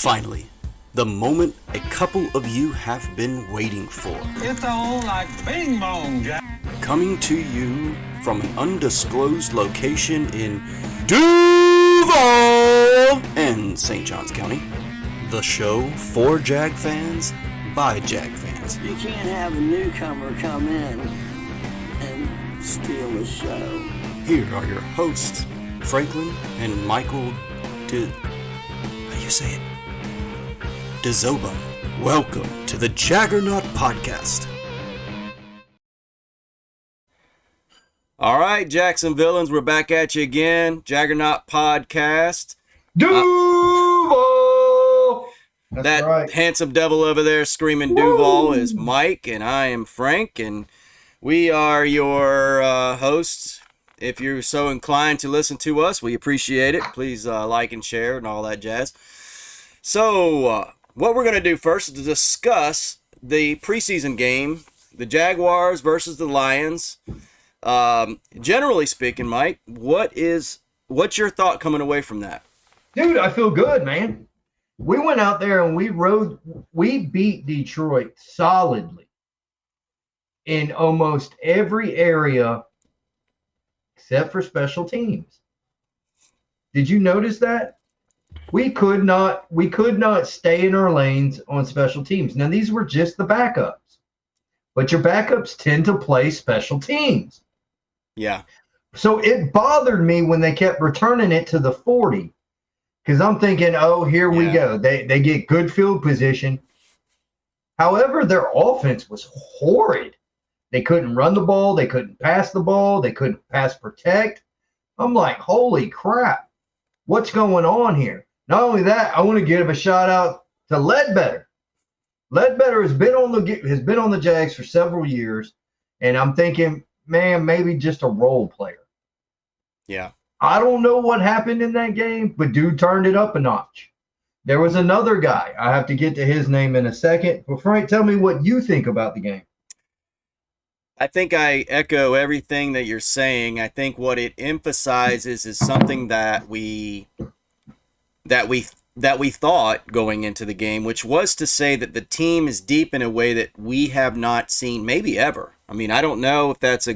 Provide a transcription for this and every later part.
Finally, the moment a couple of you have been waiting for. It's all like bing bong, Jack. Coming to you from an undisclosed location in Duval and St. Johns County. The show for Jag fans by Jag fans. You can't have a newcomer come in and steal the show. Here are your hosts, Franklin and Michael how you say it? DeZoba. Welcome to the Jaggernaut Podcast. All right, Jackson Villains, we're back at you again. Jaggernaut Podcast. Duval! That right. Handsome devil over there screaming Duval is Mike, and I am Frank, and we are your hosts. If you're so inclined to listen to us, we appreciate it. Please like and share and all that jazz. So, what we're going to do first is to discuss the preseason game, the Jaguars versus the Lions. Generally speaking, Mike, what's your thought coming away from that? Dude, I feel good, man. We went out there and we beat Detroit solidly in almost every area except for special teams. Did you notice that? We could not stay in our lanes on special teams. Now, these were just the backups, but your backups tend to play special teams. Yeah. So it bothered me when they kept returning it to the 40, because I'm thinking, oh, here we go. They get good field position. However, their offense was horrid. They couldn't run the ball. They couldn't pass the ball. They couldn't pass protect. I'm like, holy crap. What's going on here? Not only that, I want to give a shout out to Ledbetter. Ledbetter has been on the Jags for several years, and I'm thinking, man, maybe just a role player. Yeah. I don't know what happened in that game, but dude turned it up a notch. There was another guy. I have to get to his name in a second. But Frank, tell me what you think about the game. I think I echo everything that you're saying. I think what it emphasizes is something that we thought going into the game, which was to say that the team is deep in a way that we have not seen maybe ever. I mean, I don't know if that's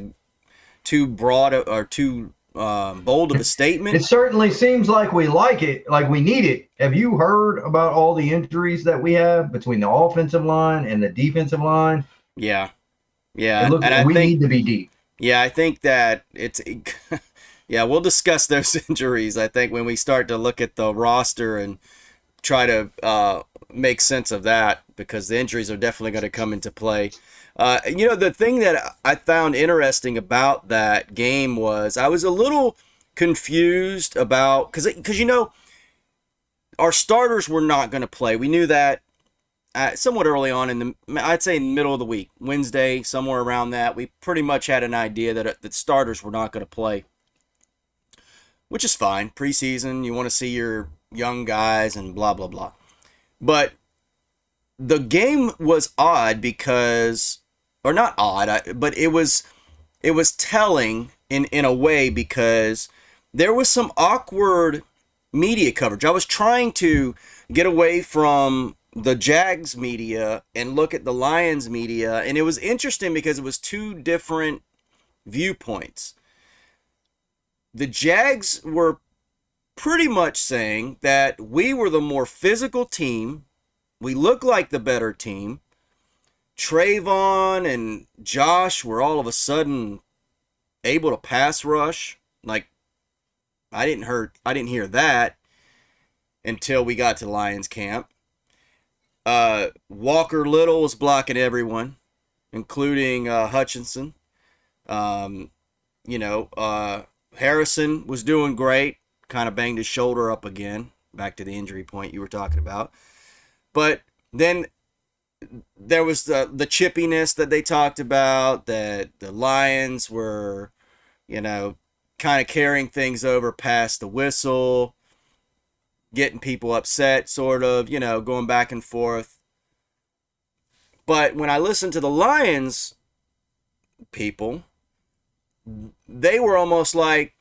too broad or too bold of a statement. It certainly seems like we like it, like we need it. Have you heard about all the injuries that we have between the offensive line and the defensive line? Yeah. Yeah, and we need to be deep. Yeah, I think that yeah, we'll discuss those injuries, I think, when we start to look at the roster and try to make sense of that, because the injuries are definitely going to come into play. The thing that I found interesting about that game was I was a little confused about, because our starters were not going to play. We knew that somewhat early on I'd say in the middle of the week, Wednesday, somewhere around that, we pretty much had an idea that starters were not going to play, which is fine. Preseason, you want to see your young guys and blah, blah, blah. But the game was odd because, or not odd, but it was telling in a way, because there was some awkward media coverage. I was trying to get away from the Jags media and look at the Lions media, and it was interesting because it was two different viewpoints. The Jags were pretty much saying that we were the more physical team, we looked like the better team. Trayvon and Josh were all of a sudden able to pass rush. Like, I didn't hear that until we got to Lions camp. Walker Little was blocking everyone, including Hutchinson. Harrison was doing great, kind of banged his shoulder up again, back to the injury point you were talking about. But then there was the chippiness that they talked about, that the Lions were, kind of carrying things over past the whistle, getting people upset, sort of, going back and forth. But when I listened to the Lions people, they were almost like,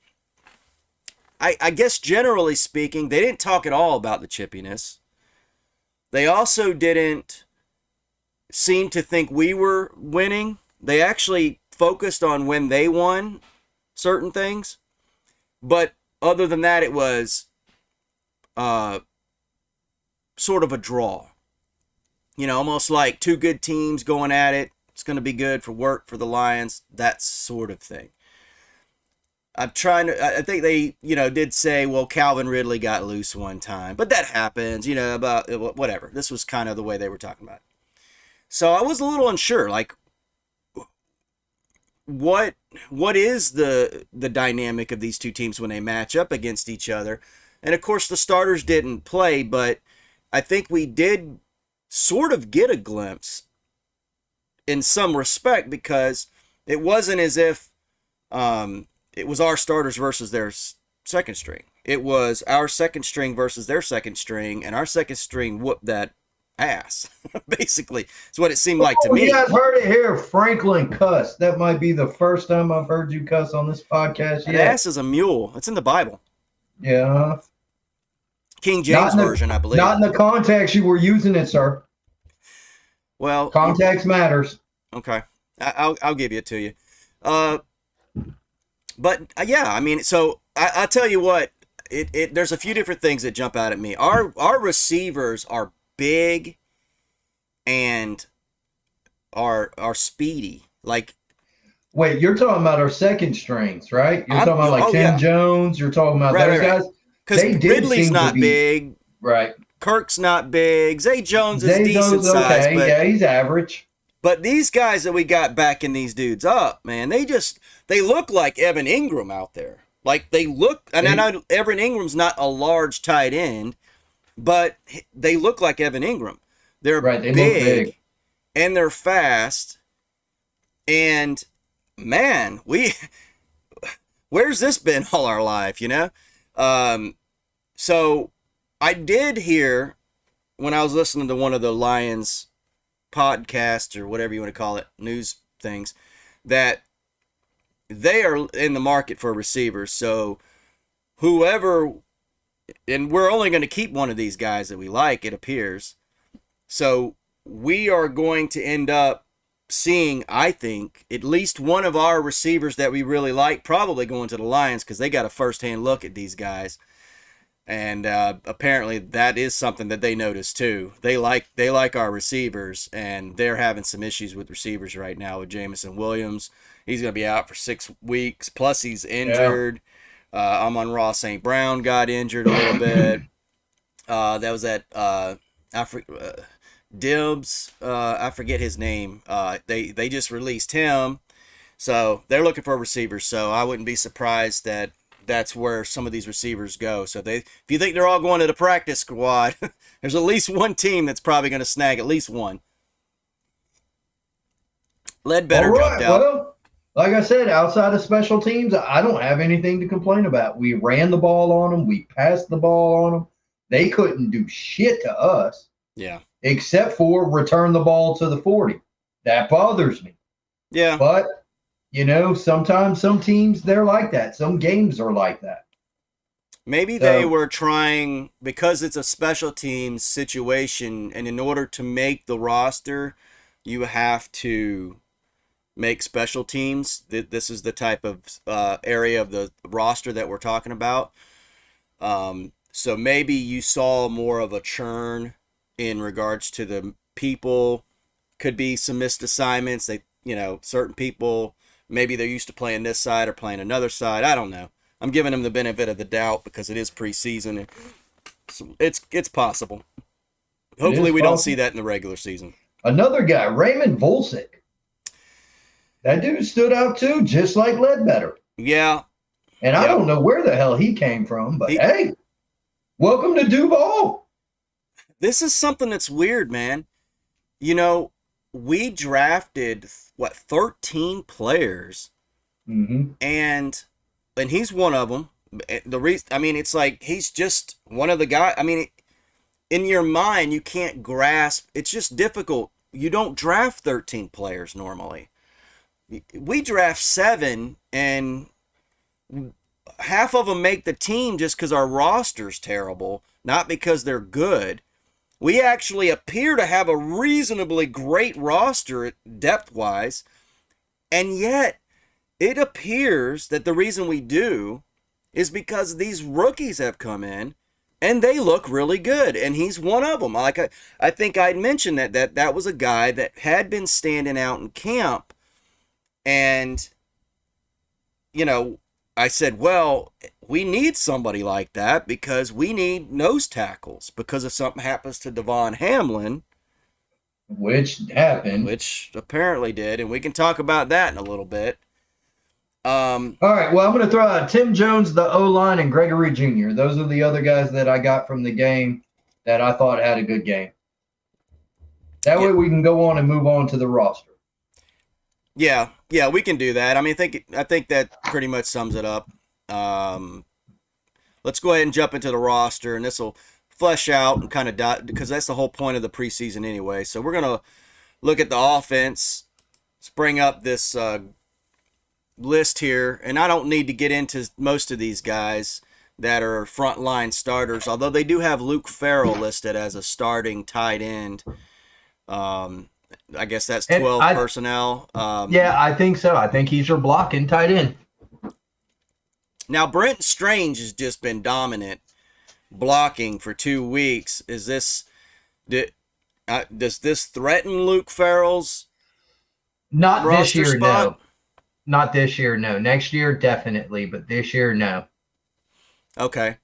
I guess generally speaking, they didn't talk at all about the chippiness. They also didn't seem to think we were winning. They actually focused on when they won certain things. But other than that, it was uh, sort of a draw. Almost like two good teams going at it. It's going to be good for the Lions, that sort of thing. I think they, did say, well, Calvin Ridley got loose one time, but that happens, about whatever. This was kind of the way they were talking about it. So I was a little unsure, like, what is the dynamic of these two teams when they match up against each other? And of course, the starters didn't play, but I think we did sort of get a glimpse in some respect, because it wasn't as if it was our starters versus their second string. It was our second string versus their second string, and our second string whooped that ass. Basically, it's what it seemed like to me. You guys heard it here. Franklin cuss. That might be the first time I've heard you cuss on this podcast An yet. ass is a mule. It's in the Bible. Yeah. King James Version, I believe. Not in the context you were using it, sir. Well, context matters. Okay, I'll give it to you. But yeah, I mean, so I tell you what, there's a few different things that jump out at me. Our receivers are big and are speedy. Like, wait, you're talking about our second strings, right? You're talking about like Tim Jones. You're talking about those guys. Because Ridley's not big, right? Kirk's not big. Zay Jones is decent size, okay. but Yeah, he's average. But these guys that we got backing these dudes up, man, they look like Evan Ingram out there. Like, they look, and I know Evan Ingram's not a large tight end, but they look like Evan Ingram. They're right, they big, look big, and they're fast. And man, where's this been all our life, So I did hear, when I was listening to one of the Lions podcasts, or whatever you want to call it, news things, that they are in the market for receivers. So whoever, and we're only going to keep one of these guys that we like, it appears. So we are going to end up seeing, I think, at least one of our receivers that we really like probably going to the Lions, because they got a first-hand look at these guys. And apparently that is something that they noticed too. They like our receivers, and they're having some issues with receivers right now with Jameson Williams. He's going to be out for 6 weeks. Plus he's injured. Yeah. Amon-Ra St. Brown got injured a little bit. That was at Dibbs. I forget his name. They just released him. So they're looking for receivers. So I wouldn't be surprised that that's where some of these receivers go. So if you think they're all going to the practice squad, there's at least one team that's probably going to snag at least one. Ledbetter jumped out. Well, like I said, outside of special teams, I don't have anything to complain about. We ran the ball on them. We passed the ball on them. They couldn't do shit to us. Yeah. Except for return the ball to the 40. That bothers me. Yeah. But sometimes some teams, they're like that. Some games are like that. Maybe they were trying, because it's a special teams situation, and in order to make the roster, you have to make special teams. This is the type of area of the roster that we're talking about. So maybe you saw more of a churn in regards to the people. Could be some missed assignments. Certain people, maybe they're used to playing this side or playing another side. I don't know. I'm giving them the benefit of the doubt because it is preseason. It's possible. Hopefully we don't see that in the regular season. Another guy, Raymond Volsick. That dude stood out too, just like Ledbetter. Yeah. And I don't know where the hell he came from, but hey, welcome to Duval. This is something that's weird, man. We drafted 13 players, and he's one of them. It's like he's just one of the guys. In your mind, you can't grasp. It's just difficult. You don't draft 13 players normally. We draft 7, and half of them make the team just because our roster's terrible, not because they're good. We actually appear to have a reasonably great roster depth-wise, and yet it appears that the reason we do is because these rookies have come in and they look really good, and he's one of them. Like I think I'd mentioned that was a guy that had been standing out in camp, and I said, well, we need somebody like that because we need nose tackles, because if something happens to Devon Hamlin, which happened. which apparently did, and we can talk about that in a little bit. All right, well, I'm going to throw out Tim Jones, the O-line, and Gregory Jr. Those are the other guys that I got from the game that I thought had a good game. That way we can go on and move on to the roster. Yeah, we can do that. I mean, I think that pretty much sums it up. Let's go ahead and jump into the roster, and this will flesh out and kind of because that's the whole point of the preseason anyway. So we're going to look at the offense, let's bring up this list here, and I don't need to get into most of these guys that are frontline starters, although they do have Luke Farrell listed as a starting tight end. I guess that's 12 personnel. Yeah, I think so. I think he's your blocking tight end. Now, Brent Strange has just been dominant blocking for 2 weeks. Does this threaten Luke Farrell's Not this roster year, spot? no. Not this year, no. Next year, definitely, but this year, no. Okay.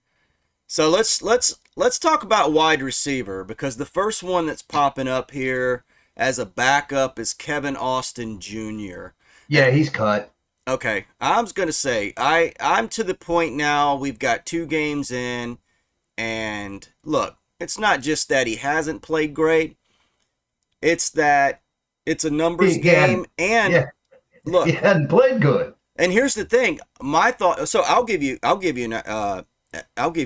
So let's talk about wide receiver, because the first one that's popping up here as a backup is Kevin Austin Jr. Yeah, he's cut. Okay, I was gonna say I'm to the point now. We've got 2 games in, and look, it's not just that he hasn't played great. It's that it's a numbers game, and look, he hadn't played good. And here's the thing, my thought. So I'll give you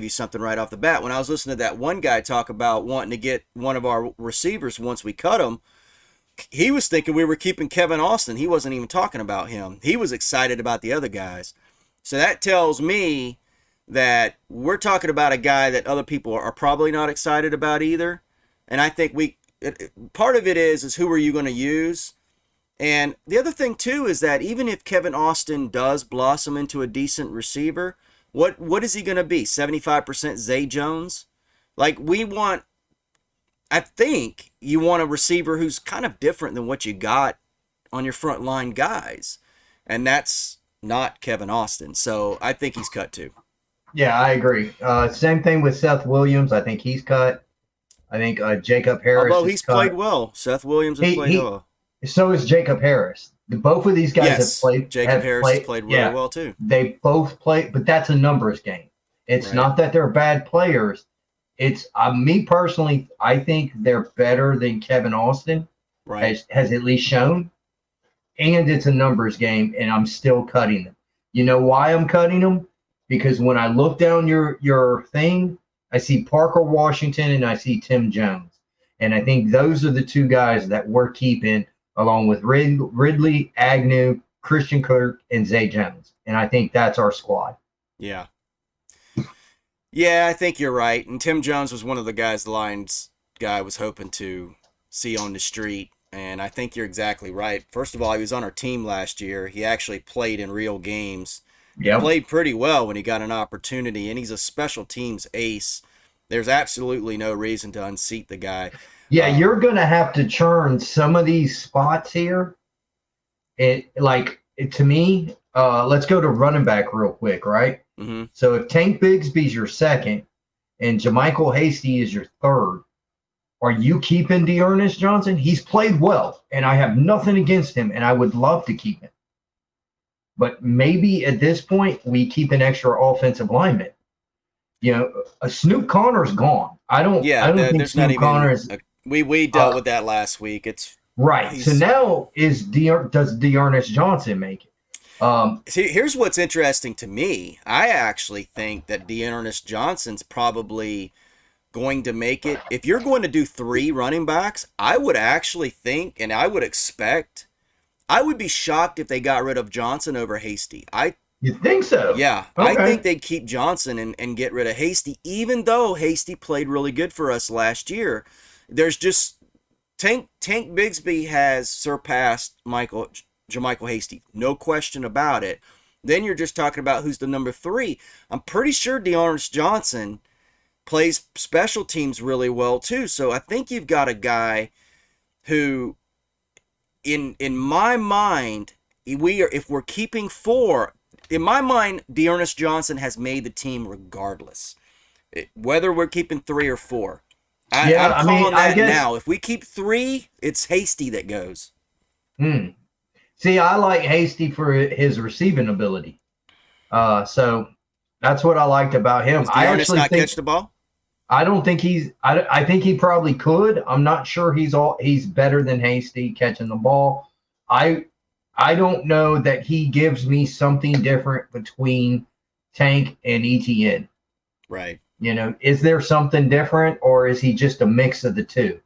something right off the bat. When I was listening to that one guy talk about wanting to get one of our receivers once we cut him, he was thinking we were keeping Kevin Austin. He wasn't even talking about him. He was excited about the other guys. So that tells me that we're talking about a guy that other people are probably not excited about either. And I think part of it is who are you going to use? And the other thing too is that even if Kevin Austin does blossom into a decent receiver, what is he going to be? 75% Zay Jones? Like I think you want a receiver who's kind of different than what you got on your front line guys. And that's not Kevin Austin. So I think he's cut too. Yeah, I agree. Same thing with Seth Williams. I think he's cut. I think Jacob Harris. Although he's played well. Seth Williams has played well. So is Jacob Harris. Both of these guys have played. Jacob Harris has played really well too. They both play, but that's a numbers game. It's not that they're bad players. It's me personally. I think they're better than Kevin Austin, has at least shown. And it's a numbers game, and I'm still cutting them. You know why I'm cutting them? Because when I look down your thing, I see Parker Washington and I see Tim Jones, and I think those are the 2 guys that we're keeping, along with Ridley, Agnew, Christian Kirk, and Zay Jones. And I think that's our squad. Yeah. Yeah, I think you're right. And Tim Jones was one of the guys the Lions guy was hoping to see on the street. And I think you're exactly right. First of all, he was on our team last year. He actually played in real games. He played pretty well when he got an opportunity, and he's a special teams ace. There's absolutely no reason to unseat the guy. Yeah, you're going to have to churn some of these spots here. To me, let's go to running back real quick, right? Mm-hmm. So if Tank Bigsby's your second and Jermichael Hasty is your third, are you keeping Dearness Johnson? He's played well, and I have nothing against him, and I would love to keep him. But maybe at this point, we keep an extra offensive lineman. Snoop Connor's gone. I don't think Snoop Connor's. We dealt with that last week. It's right. So now does Dearness Johnson make it? See, here's what's interesting to me. I actually think that Dearness Johnson's probably going to make it. If you're going to do 3 running backs, I would actually think, and I would expect, I would be shocked if they got rid of Johnson over Hasty. I You think so? Yeah, I think Okay. they'd keep Johnson and get rid of Hasty, even though Hasty played really good for us last year. There's just Tank Bigsby has surpassed Jermichael Hasty, no question about it. Then you're just talking about who's the number three. I'm pretty sure Dearness Johnson plays special teams really well too. So I think you've got a guy who, in my mind, if we're keeping four, in my mind, Dearness Johnson has made the team regardless, whether we're keeping three or four. Yeah, I'm I mean, calling I that guess. now. If we keep three, it's Hasty that goes. Hmm. See, I like Hasty for his receiving ability. So that's what I liked about him. Does I Dearness actually not catch think the ball? I don't think he's. I think he probably could. I'm not sure he's better than Hasty catching the ball. I I don't know that he gives me something different between Tank and ETN. Right. You know, is there something different, or is he just a mix of the two?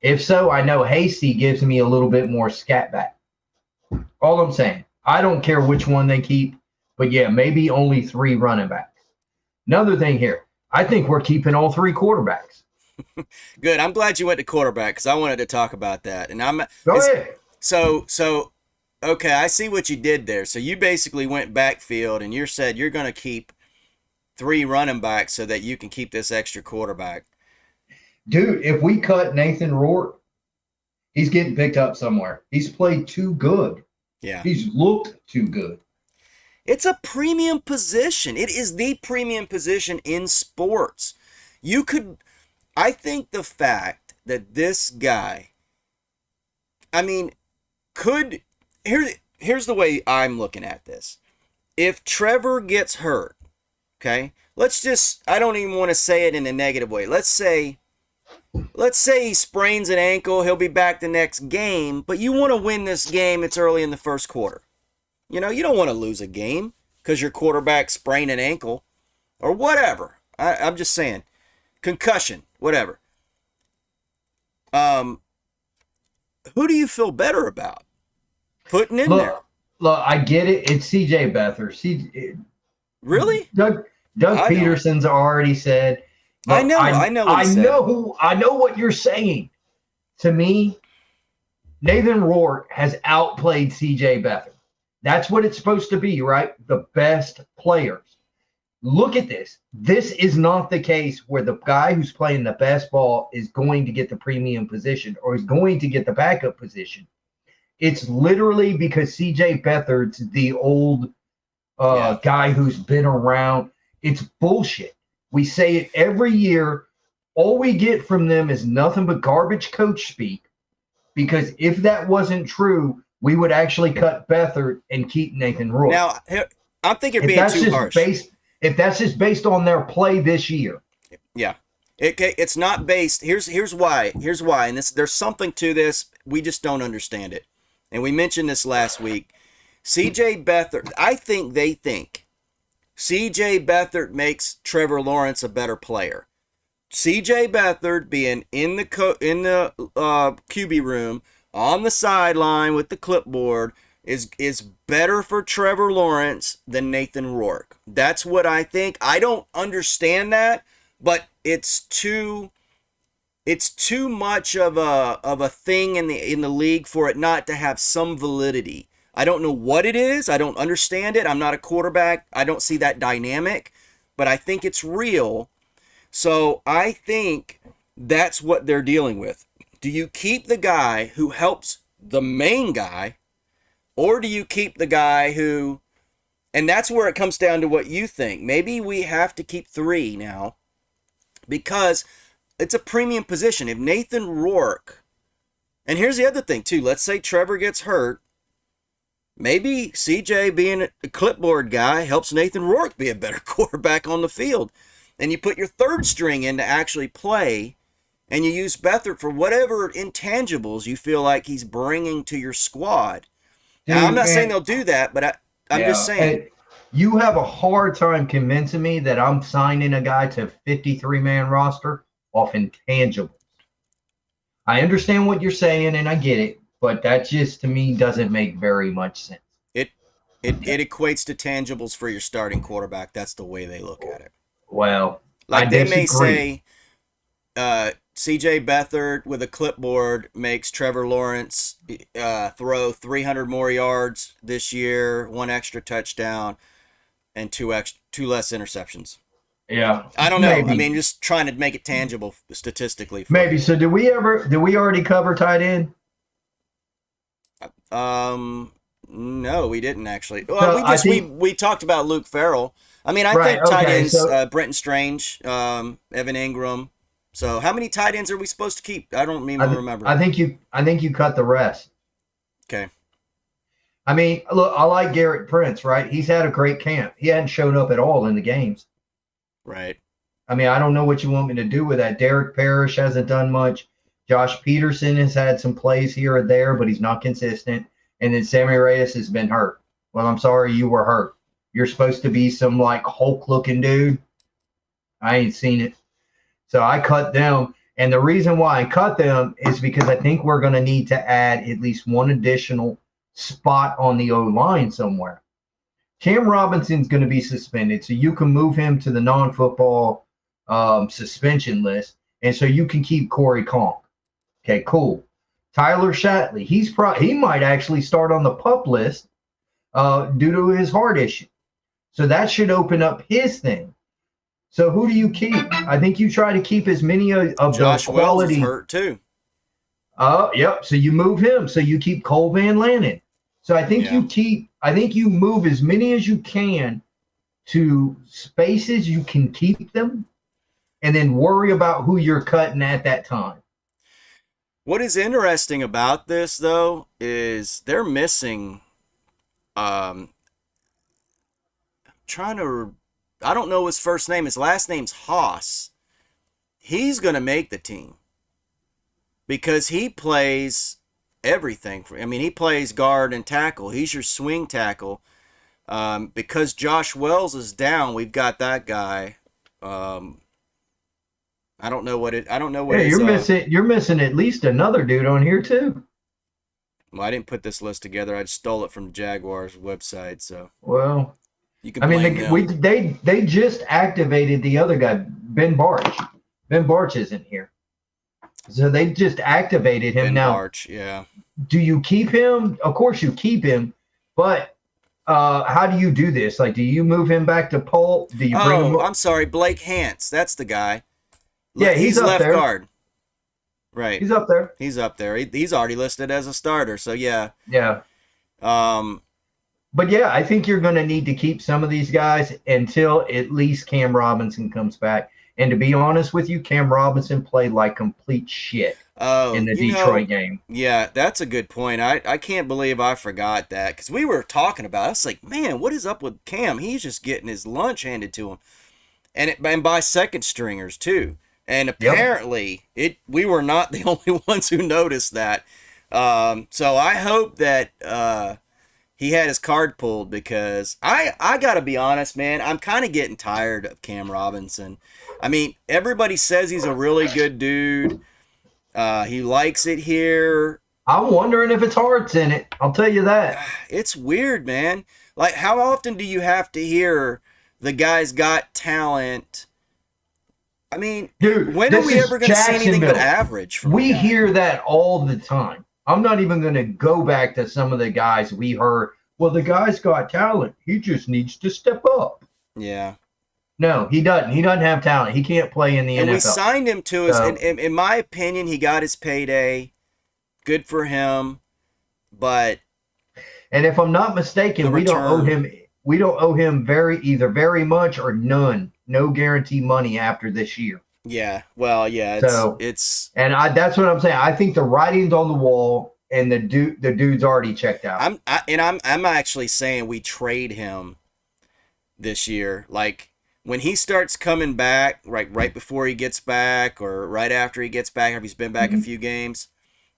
If so, I know Hasty gives me a little bit more scat back. All I'm saying, I don't care which one they keep, but yeah, maybe only three running backs. Another thing here, I think we're keeping all three quarterbacks. Good. I'm glad you went to quarterback because I wanted to talk about that. And I'm Go is ahead. so okay, I see what you did there. So you basically went backfield and you said you're going to keep three running backs so that you can keep this extra quarterback. Dude, if we cut Nathan Rourke, he's getting picked up somewhere. He's played too good. Yeah. He's looked too good. It's a premium position. It is the premium position in sports. You could I think the fact that this guy, I mean, could here's the way I'm looking at this. If Trevor gets hurt, okay? Let's just I don't even want to say it in a negative way. Let's say he sprains an ankle, he'll be back the next game, but you want to win this game, it's early in the first quarter. You know, you don't want to lose a game because your quarterback sprained an ankle or whatever. I'm just saying. Concussion, whatever. Um, who do you feel better about putting in there? Look, I get it. It's CJ Beathard. Really? Doug I don't. Peterson's already said. I Look, know. I know what he said. I know what you're saying. To me, Nathan Rourke has outplayed CJ Beathard. That's what it's supposed to be, right? The best players. Look at this. This is not the case where the guy who's playing the best ball is going to get the premium position or is going to get the backup position. It's literally because CJ Beathard's the old Yeah. guy who's been around. It's bullshit. We say it every year. All we get from them is nothing but garbage coach speak. Because if that wasn't true, we would actually cut Beathard and keep Nathan Rourke. Now, I think you're If being that's too just harsh. if that's just based on their play this year. Yeah. It's not based. Here's why. Here's why. And there's something to this. We just don't understand it. And we mentioned this last week. CJ Beathard, I think they think CJ Beathard makes Trevor Lawrence a better player. CJ Beathard being in the QB room on the sideline with the clipboard is better for Trevor Lawrence than Nathan Rourke. That's what I think. I don't understand that, but it's too much of a thing in the league for it not to have some validity. I don't know what it is. I don't understand it. I'm not a quarterback. I don't see that dynamic, but I think it's real. So I think that's what they're dealing with. Do you keep the guy who helps the main guy, or do you keep the guy who, and that's where it comes down to what you think. Maybe we have to keep three now because it's a premium position. If Nathan Rourke, and here's the other thing too, let's say Trevor gets hurt, maybe CJ being a clipboard guy helps Nathan Rourke be a better quarterback on the field. And you put your third string in to actually play, and you use Beathard for whatever intangibles you feel like he's bringing to your squad. Dude, Now, I'm not saying man, they'll do that, but I'm just saying. and you have a hard time convincing me that I'm signing a guy to 53-man roster off intangibles. I understand what you're saying and I get it, but that just to me doesn't make very much sense. It it equates to tangibles for your starting quarterback. That's the way they look at it. Well, I Like they may disagree. say, C.J. Beathard with a clipboard makes Trevor Lawrence throw 300 more yards this year, one extra touchdown, and two less interceptions. Yeah, I don't know. I maybe. mean, just trying to make it tangible statistically for Maybe. you. So did we already cover tight end? No, we didn't actually. Well, So we I just think we talked about Luke Farrell. I mean, I right. think tight Okay. ends, So Brenton Strange, Evan Ingram. So how many tight ends are we supposed to keep? I don't even remember. I think you cut the rest. Okay. I mean, look, I like Garrett Prince, right? He's had a great camp. He hadn't showed up at all in the games. Right. I mean, I don't know what you want me to do with that. Derek Parrish hasn't done much. Josh Peterson has had some plays here or there, but he's not consistent. And then Sammy Reyes has been hurt. Well, I'm sorry you were hurt. You're supposed to be some like Hulk looking dude. I ain't seen it. So I cut them. And the reason why I cut them is because I think we're going to need to add at least one additional spot on the O line somewhere. Cam Robinson's going to be suspended, so you can move him to the non-football suspension list, and so you can keep Corey Conk. Okay, cool. Tyler Shatley, he might actually start on the PUP list due to his heart issue. So that should open up his thing. So who do you keep? I think you try to keep as many of the Josh Wells is quality. hurt too. Yep. So you move him. So you keep Cole Van Lannon. So I think you move as many as you can to spaces you can keep them, and then worry about who you're cutting at that time. What is interesting about this though is they're missing. Trying to. I don't know his first name. His last name's Haas. He's gonna make the team because he plays everything. I mean, he plays guard and tackle. He's your swing tackle. Because Josh Wells is down, we've got that guy. I don't know what it. I don't know what Yeah, his. you're missing at least another dude on here too. Well, I didn't put this list together. I just stole it from the Jaguars website, so Well, you can I mean, blame them. they just activated the other guy, Ben Barch. Ben Barch isn't here, so they just activated him Ben now. Barch, yeah. Do you keep him? Of course you keep him, but how do you do this? Like, do you move him back to Polk? Do you bring him Oh, up? I'm sorry, Blake Hance. That's the guy. Yeah, he's up left there. guard. Right. He's up there. He's up there. He's already listed as a starter. So yeah. Yeah. Um. But yeah, I think you're going to need to keep some of these guys until at least Cam Robinson comes back. And to be honest with you, Cam Robinson played like complete shit Oh, in the Detroit game. Yeah, that's a good point. I can't believe I forgot that because we were talking about it. I was like, man, what is up with Cam? He's just getting his lunch handed to him, and by second stringers too. And apparently, we were not the only ones who noticed that. So I hope that he had his card pulled because I gotta be honest, man. I'm kind of getting tired of Cam Robinson. I mean, everybody says he's a really good dude. He likes it here. I'm wondering if it's hearts in it. I'll tell you that. It's weird, man. Like, how often do you have to hear the guy's got talent? I mean, Dude, when are we ever going to see anything but average from We the guy? hear that all the time. I'm not even going to go back to some of the guys we heard. Well, the guy's got talent. He just needs to step up. Yeah. No, he doesn't. He doesn't have talent. He can't play in the And NFL. we signed him to us. So- In my opinion, he got his payday. Good for him. But And if I'm not mistaken, The we don't owe return. him. We don't owe him very much or none. No guarantee money after this year. yeah, well, yeah, So- it's. And that's what I'm saying. I think the writing's on the wall, and the dude's already checked out. I'm actually saying we trade him this year. Like when he starts coming back, right before he gets back, or right after he gets back, if he's been back a few games,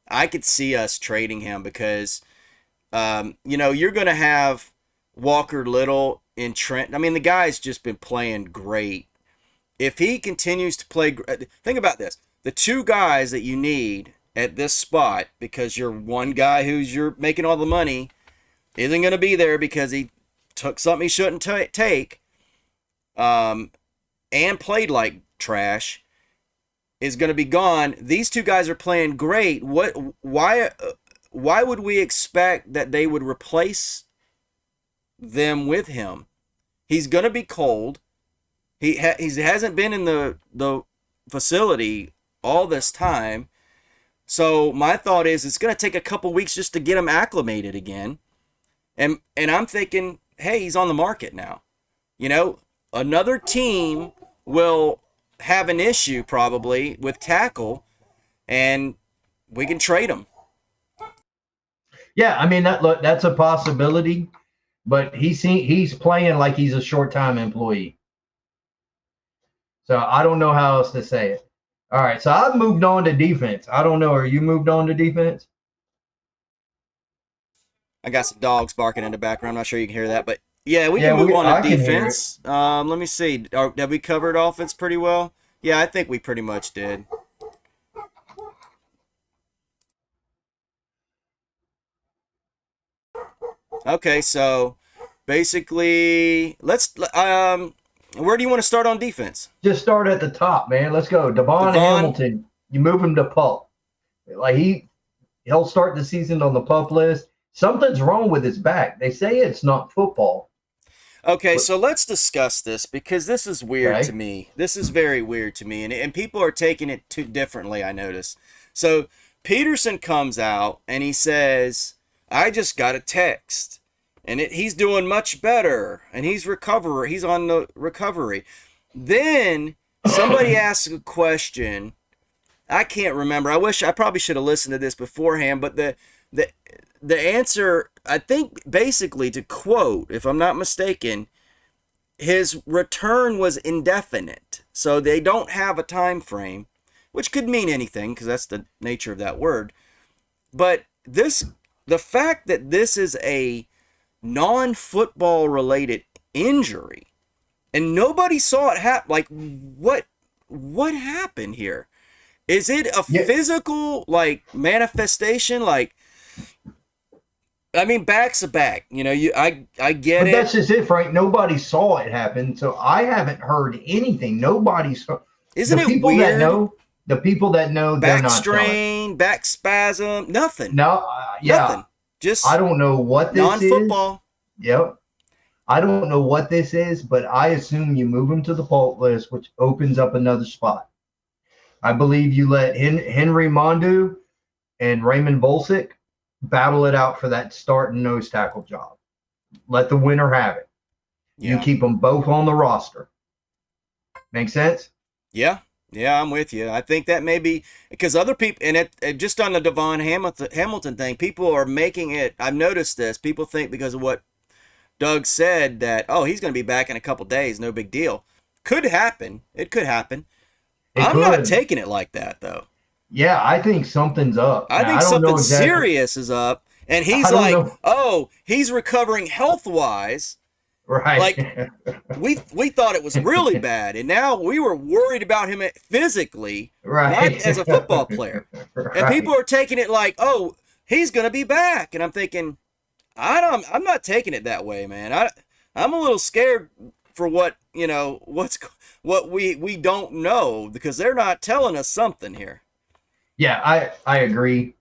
I could see us trading him because, you're gonna have Walker Little in Trent. I mean, the guy's just been playing great. If he continues to play, think about this: the two guys that you need at this spot, because you're one guy you're making all the money isn't going to be there because took something he shouldn't take, and played like trash, is going to be gone. These two guys are playing great. Why would we expect that they would replace them with him? He's going to be cold. He hasn't been in the facility all this time. So my thought is it's going to take a couple weeks just to get him acclimated again. And I'm thinking, hey, he's on the market now. You know, another team will have an issue probably with tackle, and we can trade him. Yeah, I mean that's a possibility, but he's playing like he's a short-time employee. So I don't know how else to say it. All right, so I've moved on to defense. I don't know. Are you moved on to defense? I got some dogs barking in the background. I'm not sure you can hear that, but yeah, we can move on to defense. Let me see. Have we covered offense pretty well? Yeah, I think we pretty much did. Okay, so basically, where do you want to start on defense? Just start at the top, man. Let's go. Devon Hamilton, you move him to PUP. Like he'll start the season on the PUP list. Something's wrong with his back. They say it's not football. Okay, so let's discuss this because this is weird to me. This is very weird to me, and people are taking it too differently, I notice. So Peterson comes out and he says, I just got a text, and he's doing much better, and he's on the recovery. Then somebody asks a question. I can't remember. I probably should have listened to this beforehand, but the answer, I think, basically, to quote, if I'm not mistaken, his return was indefinite. So they don't have a time frame, which could mean anything because that's the nature of that word. But the fact that this is a non-football related injury and nobody saw it happen, like what happened here? Is it a physical manifestation? I mean, back's a back. You know, I get but it. That's just it, Frank. Nobody saw it happen, so I haven't heard anything. Nobody saw. Isn't it weird? The people that know, they're back not strain, back spasm, nothing. No, nothing. Just I don't know what this non-football. Is. Yep. I don't know what this is, but I assume you move him to the PUP list, which opens up another spot. I believe you let Henry Mondu and Raymond Volsick battle it out for that start and nose tackle job. Let the winner have it. Yeah. You keep them both on the roster. Make sense? Yeah. Yeah, I'm with you. I think that may be because other people, and it just on the Devon Hamilton thing, people are making it. I've noticed this. People think because of what Doug said that, oh, he's going to be back in a couple days, no big deal. Could happen. It could happen. I'm not taking it like that, though. Yeah, I think something's up. I think something serious is up. And he's like, oh, he's recovering health-wise. Right. Like, we thought it was really bad. And now we were worried about him physically, right, not as a football player. Right. And people are taking it like, oh, he's going to be back. And I'm thinking, I'm not taking it that way, man. I'm a little scared for what we don't know because they're not telling us something here. Yeah, I agree.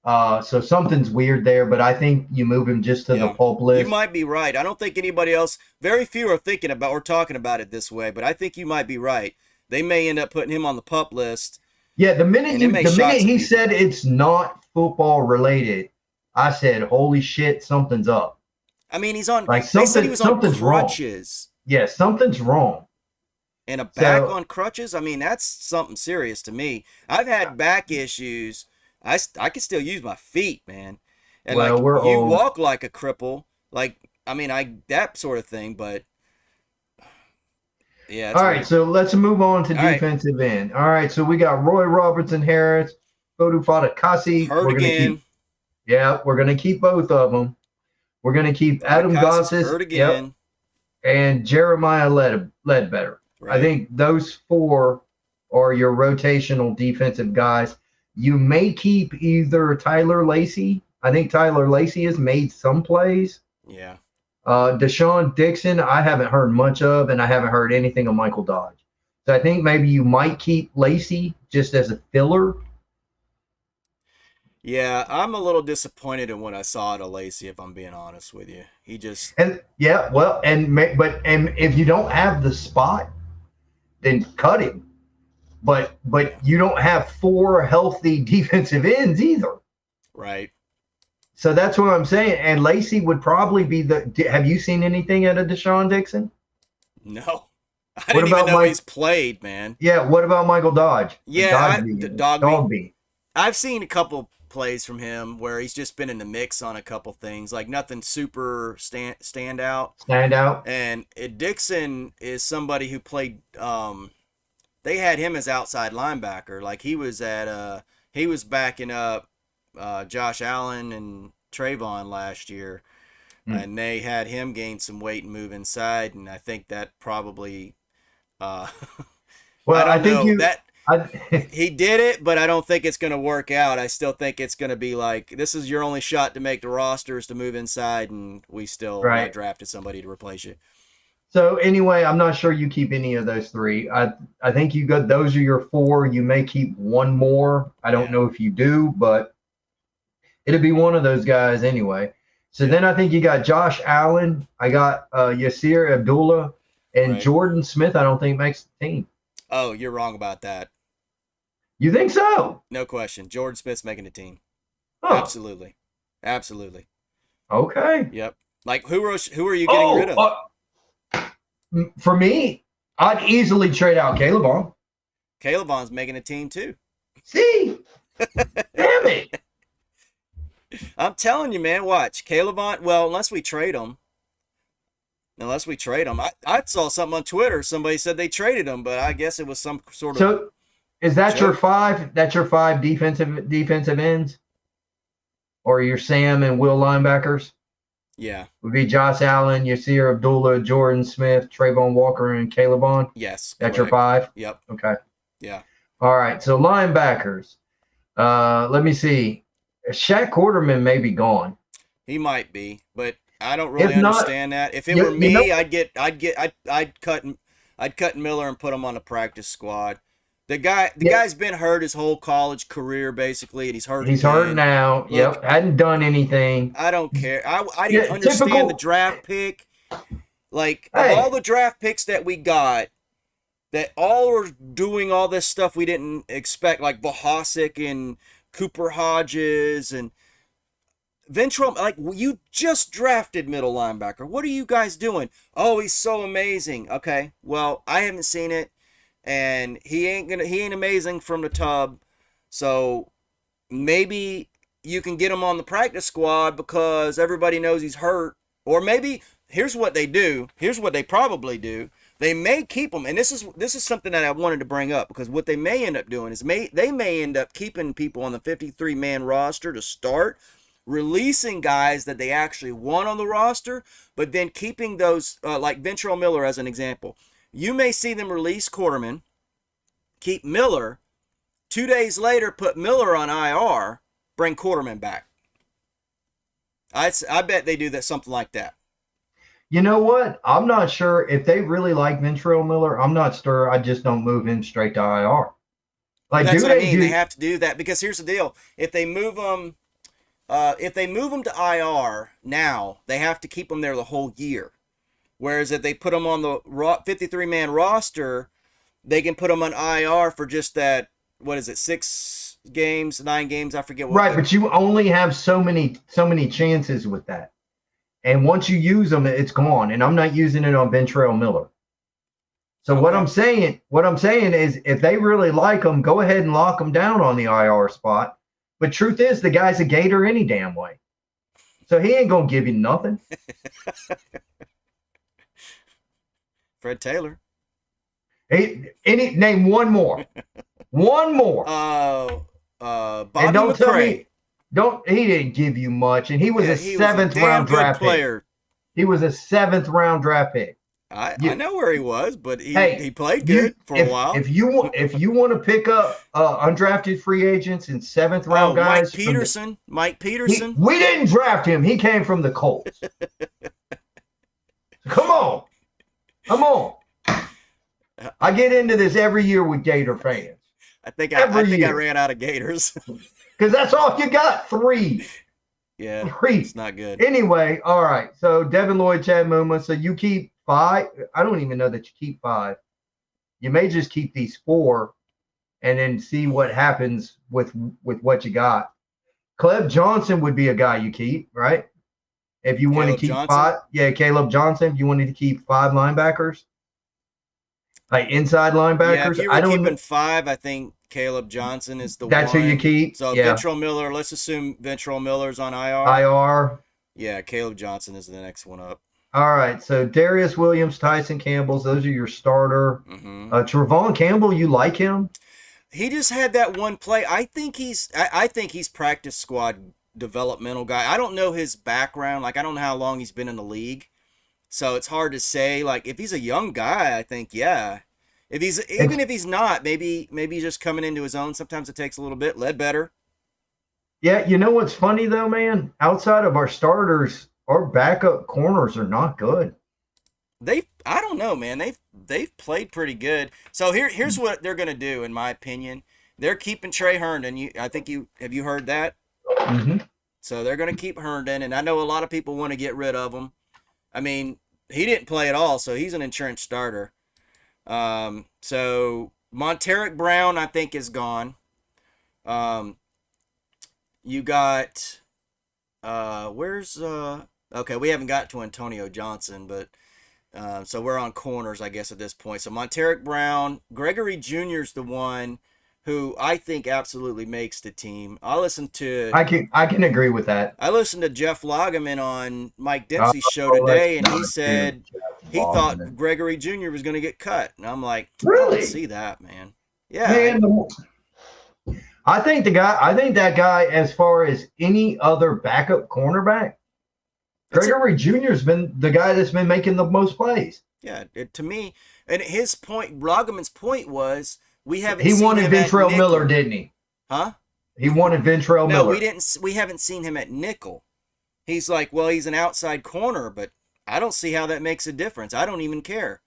So something's weird there, but I think you move him just to the PUP list. You might be right. I don't think anybody else, very few are thinking about or talking about it this way, but I think you might be right. They may end up putting him on the PUP list. Yeah, the minute he said it's not football related, I said, holy shit, something's up. I mean, he's on, they said he was on crutches. Wrong. Yeah, something's wrong. And a back on crutches? I mean, that's something serious to me. I've had back issues. I can still use my feet, man. And you walk like a cripple. That sort of thing, but yeah. All right, so let's move on to defensive end. All right, so we got Roy Robertson Harris, Fodu Fadakasi. Hurt again. We're going to keep both of them. We're going to keep Adam Gossis. Hurt again. And Jeremiah Ledbetter. Right. I think those four are your rotational defensive guys. You may keep either Tyler Lacey. I think Tyler Lacey has made some plays. Yeah. Deshaun Dixon, I haven't heard much of, and I haven't heard anything of Michael Dodge. So I think maybe you might keep Lacey just as a filler. Yeah, I'm a little disappointed in what I saw out of Lacey, if I'm being honest with you. He just, And yeah, well, and if you don't have the spot, then cut him. But yeah, you don't have four healthy defensive ends either. right. So that's what I'm saying. And Lacey would probably be the. Have you seen anything out of Deshaun Dixon? No, I What didn't even about know Mike? he's played, man. Yeah. What about Michael Dodge? Yeah, Dog beat. I've seen a couple plays from him where he's just been in the mix on a couple things, like nothing super stand out. Stand out. And Dixon is somebody who played. They had him as outside linebacker, like he was backing up Josh Allen and Trayvon last year, and they had him gain some weight and move inside, and I think that probably. Uh, I Well, I don't think know you. that I, he did it, but I don't think it's going to work out. I still think it's going to be like this is your only shot to make the rosters to move inside, and we still right. drafted somebody to replace you. So anyway, I'm not sure you keep any of those three. I think you got those are your four. You may keep one more. I don't Yeah. know if you do, but it'll be one of those guys anyway. So Yeah. then I think you got Josh Allen. I got Yasir Abdullah and Right. Jordan Smith. I don't think makes the team. Oh, you're wrong about that. You think so? No question. Jordan Smith's making the team. Huh. Absolutely. Absolutely. Okay. Yep. Like who are you getting rid of? For me, I'd easily trade out Caleb on. Caleb Vaughn's making a team too. See? Damn it. I'm telling you, man, watch. Caleb Vaughn, well, unless we trade him. I saw something on Twitter. Somebody said they traded him, but I guess it was some sort of So is that your joke. five? That's your five defensive ends? Or your Sam and Will linebackers? Yeah. Would be Josh Allen, Yasir Abdullah, Jordan Smith, Trayvon Walker, and Caleb on. Yes. That's your Correct. five? Yep. Okay. Yeah. All right. So linebackers. Let me see. Shaq Quarterman may be gone. He might be, but I don't really If not, understand that. If it you- were you me, know- I'd cut Miller and put him on the practice squad. The guy's been hurt his whole college career basically, and he's hurt. He's again. hurt now. Look, Yep. Hadn't done anything. I don't care. I didn't Yeah, understand typical- the draft pick. Like Hey. of all the draft picks that we got, that all are doing all this stuff we didn't expect, like Bohasic and Cooper Hodges and Ventrell. Like you just drafted middle linebacker. What are you guys doing? Oh, he's so amazing. Okay, well I haven't seen it, and he ain't amazing from the tub. So maybe you can get him on the practice squad because everybody knows he's hurt. Or maybe here's what they do. Here's what they probably do. They may keep him, and this is something that I wanted to bring up because what they may end up doing is they may end up keeping people on the 53-man roster to start, releasing guys that they actually want on the roster, but then keeping those like Ventrell Miller as an example. You may see them release Quarterman, keep Miller, 2 days later put Miller on IR, bring Quarterman back. I bet they do that, something like that. You know what? I'm not sure if they really like Ventrell Miller. I'm not sure. I just don't move him straight to IR. Like, That's do what I they mean. do? They have to do that because here's the deal: if they move them to IR now, they have to keep them there the whole year. Whereas if they put them on the 53-man roster, they can put them on IR for just that. What is it? 6 games, 9 games? I forget. Right, but you only have so many chances with that. And once you use them, it's gone. And I'm not using it on Ventrell Miller. So Okay. what I'm saying is if they really like him, go ahead and lock him down on the IR spot. But truth is, the guy's a Gator any damn way. So he ain't going to give you nothing. Fred Taylor. Name one more. One more. Bobby And don't tell McCray. me, he didn't give you much. And he was a He seventh was a damn round good draft player. pick. He was a 7th round draft pick. I know where he was, but he played You- good for a while. If you want to pick up undrafted free agents and 7th round guys, Mike Peterson. we didn't draft him. He came from the Colts. Come on. Come on. I get into this every year with Gator fans. I Every think I year. ran out of Gators. Because that's all you got. Three. Yeah, Three. it's not good. Anyway, all right. So Devin Lloyd, Chad Muma. So you keep 5. I don't even know that you keep 5. You may just keep these 4 and then see what happens with what you got. Cleb Johnson would be a guy you keep, right? If you want to Caleb keep Johnson? 5. Yeah, Caleb Johnson. If you wanted to keep 5 linebackers. Like inside linebackers. Yeah, if you were keeping 5, I think Caleb Johnson is the That's one. who you keep. So Yeah. Ventrell Miller, let's assume Ventrell Miller's on IR. IR. Yeah, Caleb Johnson is the next one up. All right. So Darius Williams, Tyson Campbell's, those are your starter. Mm-hmm. Trevon Campbell, you like him? He just had that one play. I think he's practice squad developmental guy. I don't know his background. Like I don't know how long he's been in the league. So it's hard to say. Like if he's a young guy, I think yeah. If he's not, maybe he's just coming into his own. Sometimes it takes a little bit. Ledbetter. Yeah, you know what's funny though, man? Outside of our starters, our backup corners are not good. I don't know, man. They've played pretty good. So here's what they're gonna do, in my opinion. They're keeping Trey Herndon. Have you heard that? Mm-hmm. So they're gonna keep Herndon, and I know a lot of people want to get rid of him. I mean, he didn't play at all, so he's an insurance starter. So Monteric Brown, I think, is gone. You got okay, we haven't got to Antonio Johnson, but so we're on corners, I guess, at this point. So Monteric Brown, Gregory Jr. is the one who I think absolutely makes the team. I listened to I can agree with that. I listened to Jeff Lageman on Mike Dempsey's show today, and he said he thought Gregory Jr. was going to get cut. And I'm like, Really? I don't see that, man. Yeah. Man, I think that guy, as far as any other backup cornerback, Gregory Jr. has been the guy that's been making the most plays. Yeah, to me, and his point, Lageman's point was we haven't. He seen wanted him Ventrell at Miller, nickel. didn't he? Huh? He wanted Ventrell Miller. No, we didn't. We haven't seen him at nickel. He's like, well, he's an outside corner, but I don't see how that makes a difference. I don't even care.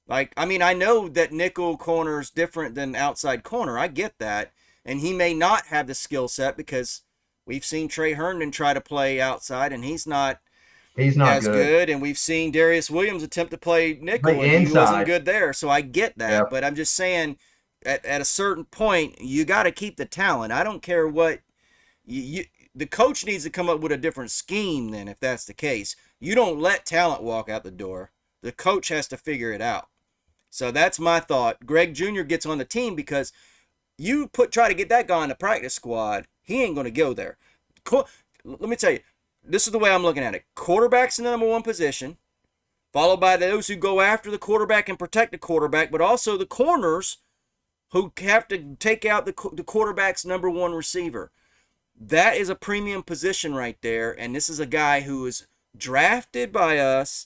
Like, I mean, I know that nickel corner is different than outside corner. I get that. And he may not have the skill set because we've seen Trey Herndon try to play outside, and he's not as good. And we've seen Darius Williams attempt to play nickel, and he wasn't good there. So I get that. Yep. But I'm just saying, at a certain point, you got to keep the talent. I don't care what the coach needs to come up with a different scheme then, if that's the case. You don't let talent walk out the door. The coach has to figure it out. So that's my thought. Greg Jr. gets on the team because you try to get that guy in the practice squad, he ain't going to go there. Let me tell you, this is the way I'm looking at it. Quarterback's in the number one position, followed by those who go after the quarterback and protect the quarterback, but also the corners who have to take out the quarterback's number one receiver. That is a premium position right there, and this is a guy who is drafted by us,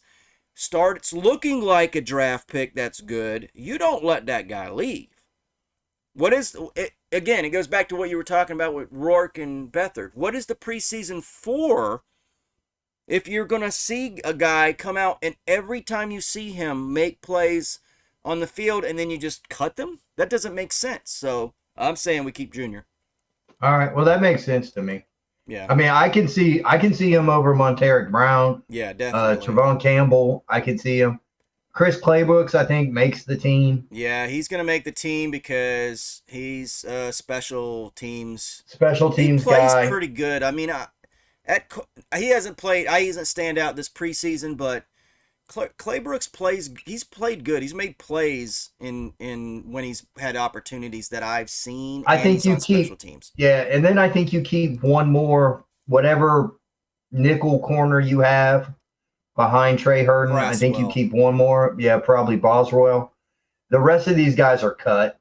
starts looking like a draft pick that's good. You don't let that guy leave. What is it? Again, it goes back to what you were talking about with Rourke and Beathard. What is the preseason for if you're going to see a guy come out and every time you see him make plays on the field and then you just cut them? That doesn't make sense. So I'm saying we keep Junior. All right. Well, that makes sense to me. Yeah. I mean, I can see him over Monteric Brown. Yeah, definitely. Trevon Campbell, I can see him. Chris Claybrooks, I think, makes the team. Yeah, he's going to make the team because he's special teams guy. He plays pretty good. I mean, he hasn't stand out this preseason, but Claybrooks he's played good. He's made plays in when he's had opportunities that I've seen. I think you keep special teams. Yeah, and then I think you keep one more, whatever nickel corner you have behind Trey Herndon. I think you keep one more. Yeah, probably Boswell. The rest of these guys are cut.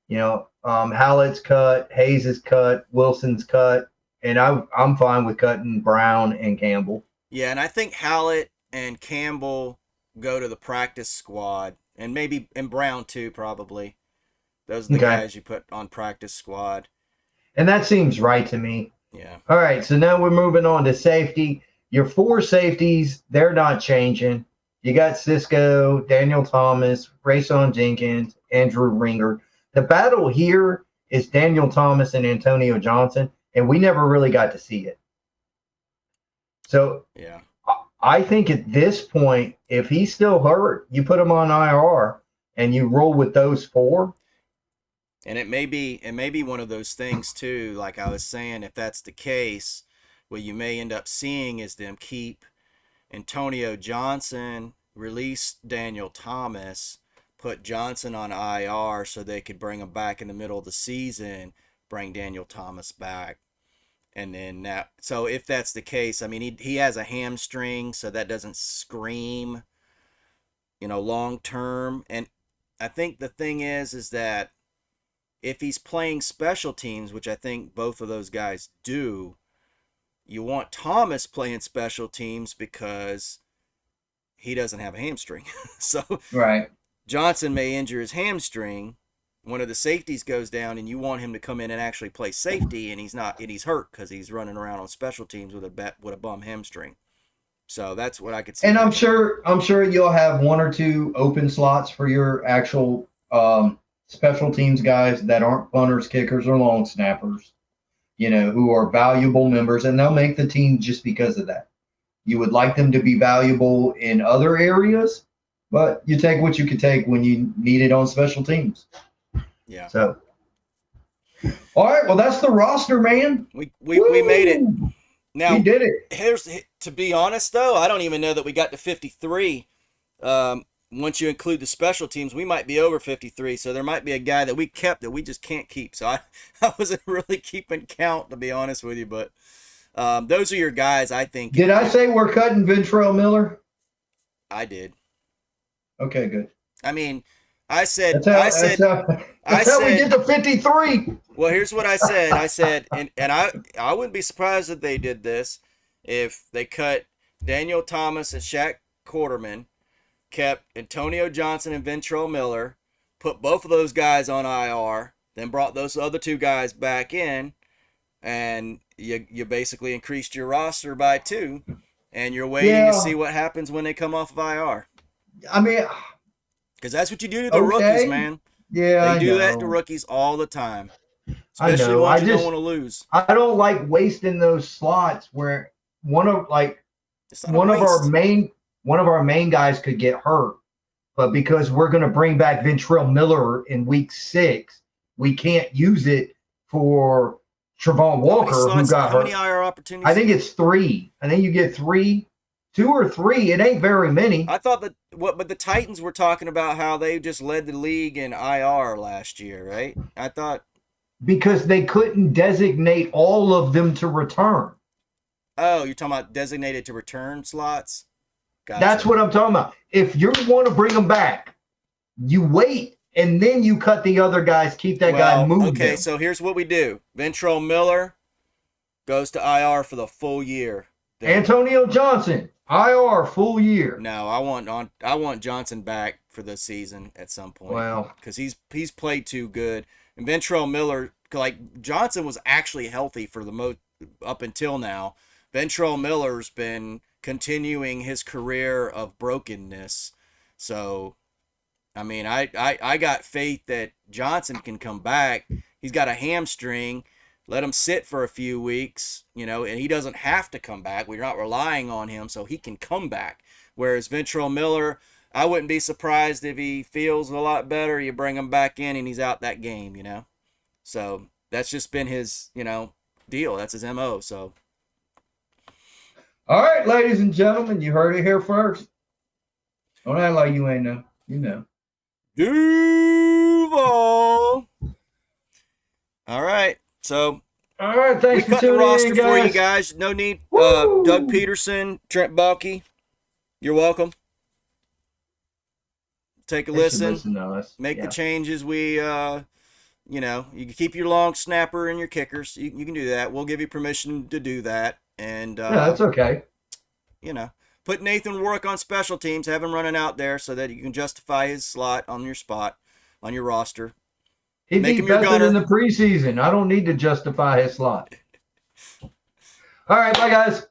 You know, Hallett's cut, Hayes is cut, Wilson's cut, and I'm fine with cutting Brown and Campbell. Yeah, and I think Hallett and Campbell go to the practice squad, and Brown too, probably. Those are the guys you put on practice squad. And that seems right to me. Yeah. All right, so now we're moving on to safety. Your four safeties, they're not changing. You got Cisco, Daniel Thomas, Rayson Jenkins, Andrew Ringer. The battle here is Daniel Thomas and Antonio Johnson, and we never really got to see it. So Yeah. I think at this point, if he's still hurt, you put him on IR and you roll with those four. And it may be one of those things too, like I was saying, if that's the case, what you may end up seeing is them keep Antonio Johnson, release Daniel Thomas, put Johnson on IR so they could bring him back in the middle of the season, bring Daniel Thomas back. And then now, so if that's the case, I mean, he has a hamstring, so that doesn't scream, long term. And I think the thing is that if he's playing special teams, which I think both of those guys do, you want Thomas playing special teams because he doesn't have a hamstring. So Right. Johnson may injure his hamstring. One of the safeties goes down, and you want him to come in and actually play safety, and he's hurt because he's running around on special teams with a bum hamstring. So that's what I could see. And I'm sure you'll have one or two open slots for your actual special teams guys that aren't punters, kickers, or long snappers, who are valuable members, and they'll make the team just because of that. You would like them to be valuable in other areas, but you take what you can take when you need it on special teams. Yeah. So, all right. Well, that's the roster, man. We made it. Now we did it. To be honest though, I don't even know that we got to 53. Once you include the special teams, we might be over 53. So there might be a guy that we kept that we just can't keep. So I wasn't really keeping count, to be honest with you. But those are your guys, I think. Did I say we're cutting Ventrell Miller? I did. Okay, good. I mean, I said that's how we get to 53. Well, here's what I said. I said, and I wouldn't be surprised if they did this, if they cut Daniel Thomas and Shaq Quarterman, kept Antonio Johnson and Ventrell Miller, put both of those guys on IR, then brought those other two guys back in, and you basically increased your roster by 2, and you're waiting to see what happens when they come off of IR. I mean, because that's what you do to the rookies, man. Yeah, they do that to rookies all the time, especially I know. ones you don't want to lose. I don't like wasting those slots where one of our main guys could get hurt, but because we're going to bring back Ventrell Miller in week 6, we can't use it for Travon Walker, who got hurt. How many IR opportunities? I think it's 3. I think you get 3. 2 or 3. It ain't very many. I thought but the Titans were talking about how they just led the league in IR last year, right? I thought because they couldn't designate all of them to return. Oh, you're talking about designated to return slots? Gotcha. That's what I'm talking about. If you want to bring them back, you wait and then you cut the other guys, keep that guy moving. Okay, them. So here's what we do. Ventrell Miller goes to IR for the full year. Then Antonio Johnson, IR full year. No, I want Johnson back for the season at some point. Wow. Because he's played too good. And Ventrell Miller, like Johnson was actually healthy for the most up until now. Ventrell Miller's been continuing his career of brokenness. So, I mean, I got faith that Johnson can come back. He's got a hamstring. Let him sit for a few weeks, and he doesn't have to come back. We're not relying on him, so he can come back. Whereas Ventrell Miller, I wouldn't be surprised if he feels a lot better. You bring him back in and he's out that game, So that's just been his, deal. That's his MO, so. All right, ladies and gentlemen, you heard it here first. Don't act like you ain't know. You know. Duval. All right. So, all right, thanks for tuning in, guys. We cut the roster for you guys. No need. Doug Peterson, Trent Baalke, you're welcome. Take a listen. Make the changes. We, you can keep your long snapper and your kickers. You can do that. We'll give you permission to do that. And yeah, that's okay. Put Nathan Warwick on special teams. Have him running out there so that you can justify his slot on your spot, on your roster. He'd be better in the preseason. I don't need to justify his slot. All right, bye, guys.